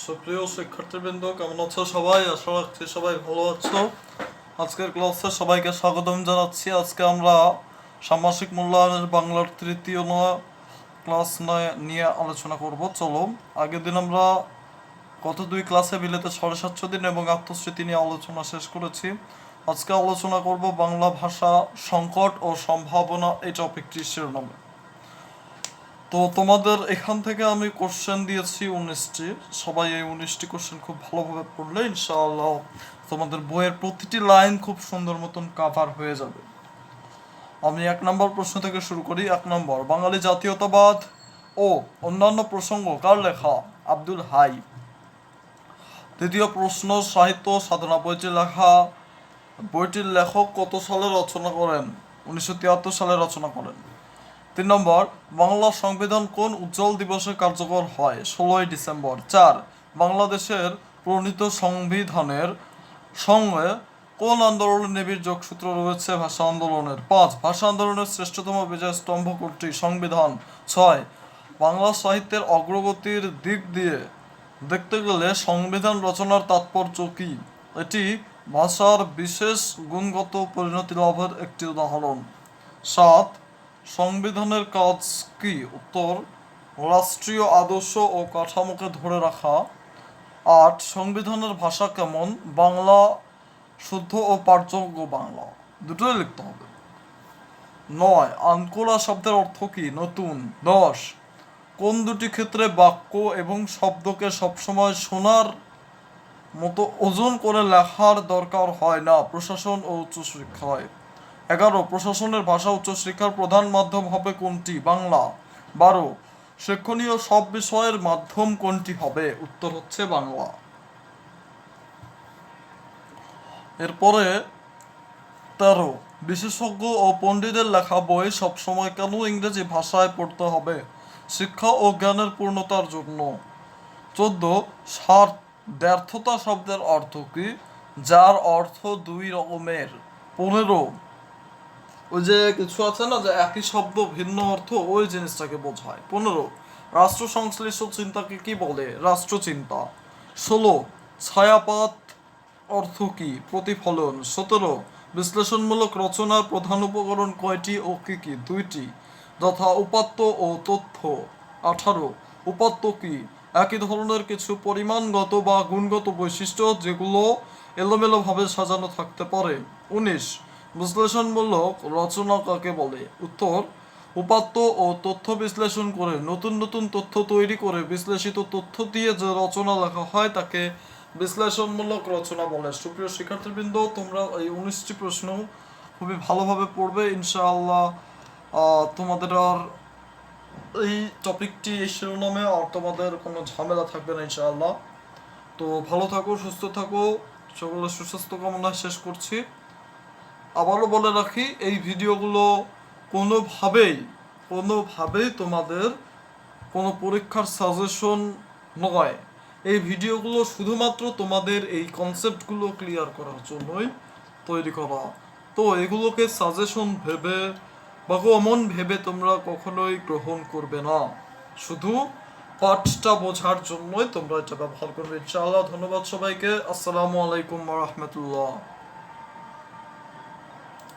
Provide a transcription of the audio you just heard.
সুপ্রিয় শিক্ষার্থীবৃন্দ, কেমন আছো সবাই? আশা রাখছি সবাই ভালো আছো। আজকের ক্লাসে সবাইকে স্বাগতম জানাচ্ছি। আজকে আমরা ষান্মাসিক মূল্যায়নের বাংলার তৃতীয় ক্লাস নিয়ে আলোচনা করব। চলো, আগের দিন আমরা গত দুই ক্লাসে বিলেতে 7.5 দিন এবং আত্মস্মৃতি নিয়ে আলোচনা শেষ করেছি। আজকে আলোচনা করব বাংলা ভাষা সংকট ও সম্ভাবনা এই টপিকটির শিরোনামে। তো তোমাদের এখান থেকে আমি কোশ্চেন দিয়েছি 19টি। সবাই এই 19টি কোশ্চেন খুব ভালোভাবে পড়লে ইনশাআল্লাহ তোমাদের বইয়ের প্রতিটি লাইন খুব সুন্দর মতন কাভার হয়ে যাবে। আমি 1 নম্বর প্রশ্ন থেকে শুরু করি। 1 নম্বর, বাঙালি জাতীয়তাবাদ ও অন্যান্য প্রসঙ্গ কার লেখা? আব্দুল হাই। দ্বিতীয় প্রশ্ন, সাহিত্য সাধনা বইটির লেখক কত সালে রচনা করেন? 1973 সালে রচনা করেন। 3 নম্বর, বাংলা সংবিধান কোন উজ্জ্বল দিবসে কার্যকর হয়? 16ই ডিসেম্বর। 4, বাংলাদেশের প্রণীত সংবিধানের সঙ্গে কোন আন্দোলনের নিবিড় যোগসূত্র রয়েছে? ভাষা আন্দোলনের। 5, ভাষা আন্দোলনের শ্রেষ্ঠতম বিজয় স্তম্ভ কোনটি? সংবিধান। 6, বাংলা সাহিত্যের অগ্রগতির দিক দিয়ে দেখতে গেলে সংবিধান রচনার তাৎপর্য কী? এটি ভাষার বিশেষ গুণগত পরিণতি লাভের একটি উদাহরণ। 7, সংবিধানের কাজ কি? উত্তর, রাষ্ট্রীয় আদর্শ ও কাঠামোকে ধরে রাখা। 8, সংবিধানের ভাষা কেমন? বাংলা শুদ্ধ ও পাঠযোগ্য বাংলা, দুটোই লিখতে হবে। 9, আনকোরা শব্দের অর্থ কি? নতুন। 10, কোন দুটি ক্ষেত্রে বাক্য এবং শব্দকে সবসময় শোনার মতো ওজন করে লেখার দরকার হয় না? প্রশাসন ও উচ্চশিক্ষায়। 11, প্রশাসনের ভাষা উচ্চশিক্ষার প্রধান মাধ্যম হবে কোনটি? বাংলা। 12, শিক্ষণীয় সব বিষয়ের মাধ্যম কোনটি হবে? উত্তর হচ্ছে বাংলা। এরপরে 13, বিশেষজ্ঞ ও পণ্ডিতের লেখা বই সবসময় কেন ইংরেজি ভাষায় পড়তে হবে? শিক্ষা ও জ্ঞানের পূর্ণতার জন্য। 14, ব্যর্থতা শব্দের অর্থ কি? যার অর্থ দুই রকমের। 15, ওই যে কিছু আছে না যে একই শব্দ ভিন্ন অর্থ, ওই জিনিসটাকে বোঝায়। 15, রাষ্ট্র সংশ্লিষ্ট চিন্তাকে কি বলে? রাষ্ট্রচিন্তা। 16, ছায়াপাত অর্থ কি? প্রতিফলন। 17, বিশ্লেষণমূলক রচনার প্রধান উপকরণ কয়টি ও কি কি? 2টি, যথা উপাত্ত ও তথ্য। 18, উপাত্ত কি? একই ধরনের কিছু পরিমাণগত বা গুণগত বৈশিষ্ট্য যেগুলো এলোমেলোভাবে সাজানো থাকতে পারে। 19, বিশ্লেষণমূলক রচনা কাকে বলে? উত্তর, উপাত্ত ও তথ্য বিশ্লেষণ করে নতুন নতুন তথ্য তৈরি করে বিশ্লেষিত তথ্য দিয়ে যে রচনা লেখা হয় তাকে বিশ্লেষণমূলক রচনা বলে। সুপ্রিয় শিক্ষার্থীবৃন্দ, তোমরা এই 19টি প্রশ্ন খুবই ভালোভাবে পড়বে ইনশাআল্লাহ। তোমাদের আর এই টপিকটি, এই শিরোনামে আর তোমাদের কোনো ঝামেলা থাকবে না ইনশাআল্লাহ। তো ভালো থাকো, সুস্থ থাকো, সকলের সুস্বাস্থ্য কামনা শেষ করছি। আবারও বলে রাখি, এই ভিডিওগুলো কোনোভাবেই তোমাদের কোনো পরীক্ষার সাজেশন নয়। এই ভিডিওগুলো শুধুমাত্র তোমাদের এই কনসেপ্টগুলো ক্লিয়ার করার জন্যই তৈরি করা। তো এগুলোকে সাজেশন ভেবে বা কমন ভেবে তোমরা কখনোই গ্রহণ করবে না। শুধু পাঠটা বোঝার জন্যই তোমরা এটা ব্যবহার করবে ইনশাআল্লাহ। ধন্যবাদ সবাইকে। আসসালামু আলাইকুম ওয়া রাহমাতুল্লাহ।